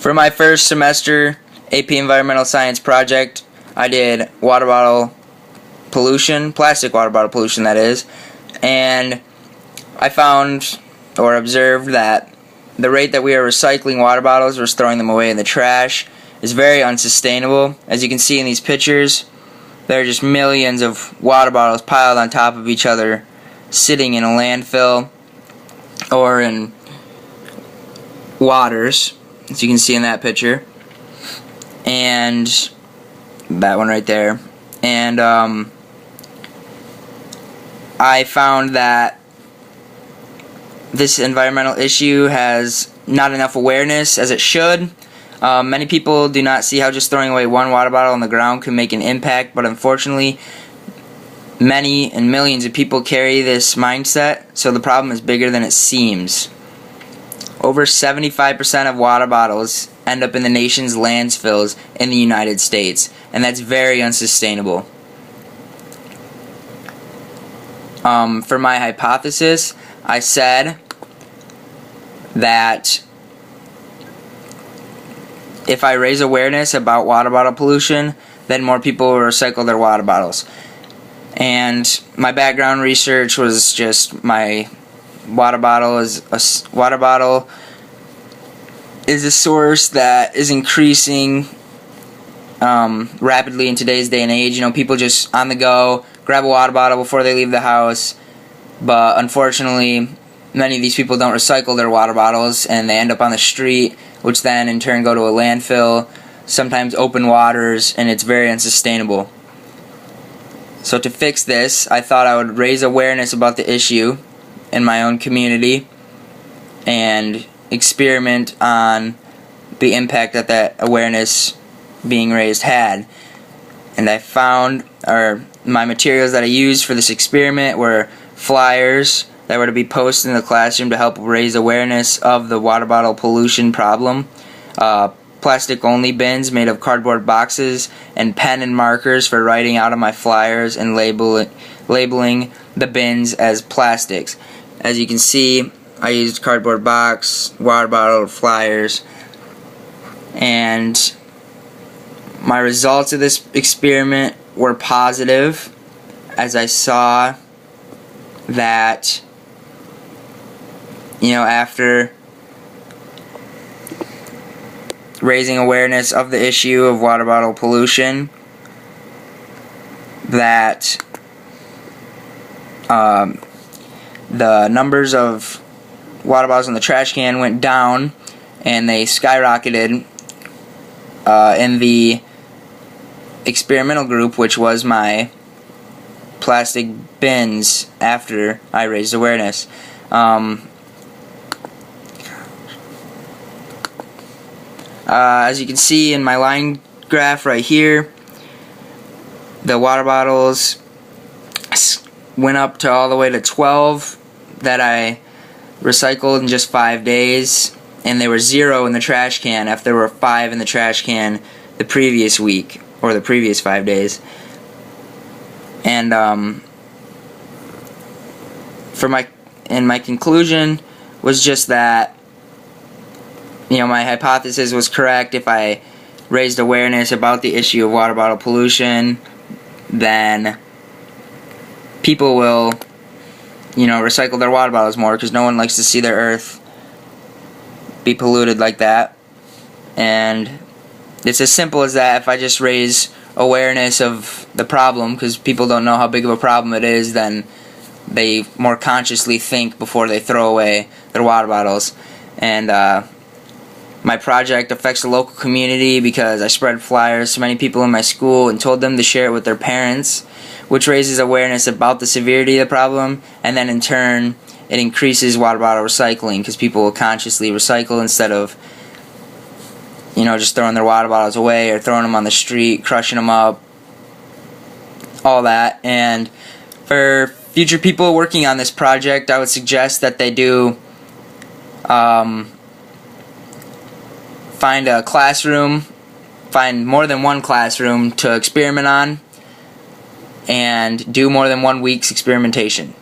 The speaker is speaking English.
For my first semester AP Environmental Science project, I did water bottle pollution, plastic water bottle pollution that is, and I found or observed that the rate that we are recycling water bottles versus throwing them away in the trash is very unsustainable. As you can see in these pictures, there are just millions of water bottles piled on top of each other, sitting in a landfill or in waters, as you can see in that picture, and that one right there. And I found that this environmental issue has not enough awareness as it should. Many people do not see how just throwing away one water bottle on the ground can make an impact, but unfortunately many and millions of people carry this mindset, so the problem is bigger than it seems. Over 75% of water bottles end up in the nation's landfills in the United States, and that's very unsustainable. For my hypothesis, I said that if I raise awareness about water bottle pollution, then more people will recycle their water bottles. And my background research was just my water bottle is a source that is increasing rapidly in today's day and age. You know, people just on the go grab a water bottle before they leave the house, but unfortunately many of these people don't recycle their water bottles and they end up on the street, which then in turn go to a landfill, sometimes open waters, and it's very unsustainable. So to fix this, I thought I would raise awareness about the issue in my own community and experiment on the impact that that awareness being raised had. And I found, or my materials that I used for this experiment were flyers that were to be posted in the classroom to help raise awareness of the water bottle pollution problem, plastic only bins made of cardboard boxes, and pen and markers for writing out on my flyers and labeling the bins as plastics. As you can see, I used cardboard box, water bottle, flyers, and my results of this experiment were positive, as I saw that, you know, after raising awareness of the issue of water bottle pollution, that the numbers of water bottles in the trash can went down, and they skyrocketed in the experimental group, which was my plastic bins, after I raised awareness. As you can see in my line graph right here, the water bottles went up to all the way to 12 that I recycled in just 5 days, and there were 0 in the trash can after there were 5 in the trash can the previous week, or the previous 5 days. And my conclusion was just that, you know, my hypothesis was correct. If I raised awareness about the issue of water bottle pollution, then people will, you know, recycle their water bottles more, because no one likes to see their earth be polluted like that. And it's as simple as that. If I just raise awareness of the problem, because people don't know how big of a problem it is, then they more consciously think before they throw away their water bottles. And my project affects the local community because I spread flyers to many people in my school and told them to share it with their parents, which raises awareness about the severity of the problem, and then in turn it increases water bottle recycling, because people will consciously recycle instead of, you know, just throwing their water bottles away or throwing them on the street, crushing them up, all that. And for future people working on this project, I would suggest that they do find a classroom, find more than one classroom to experiment on, and do more than 1 week's experimentation.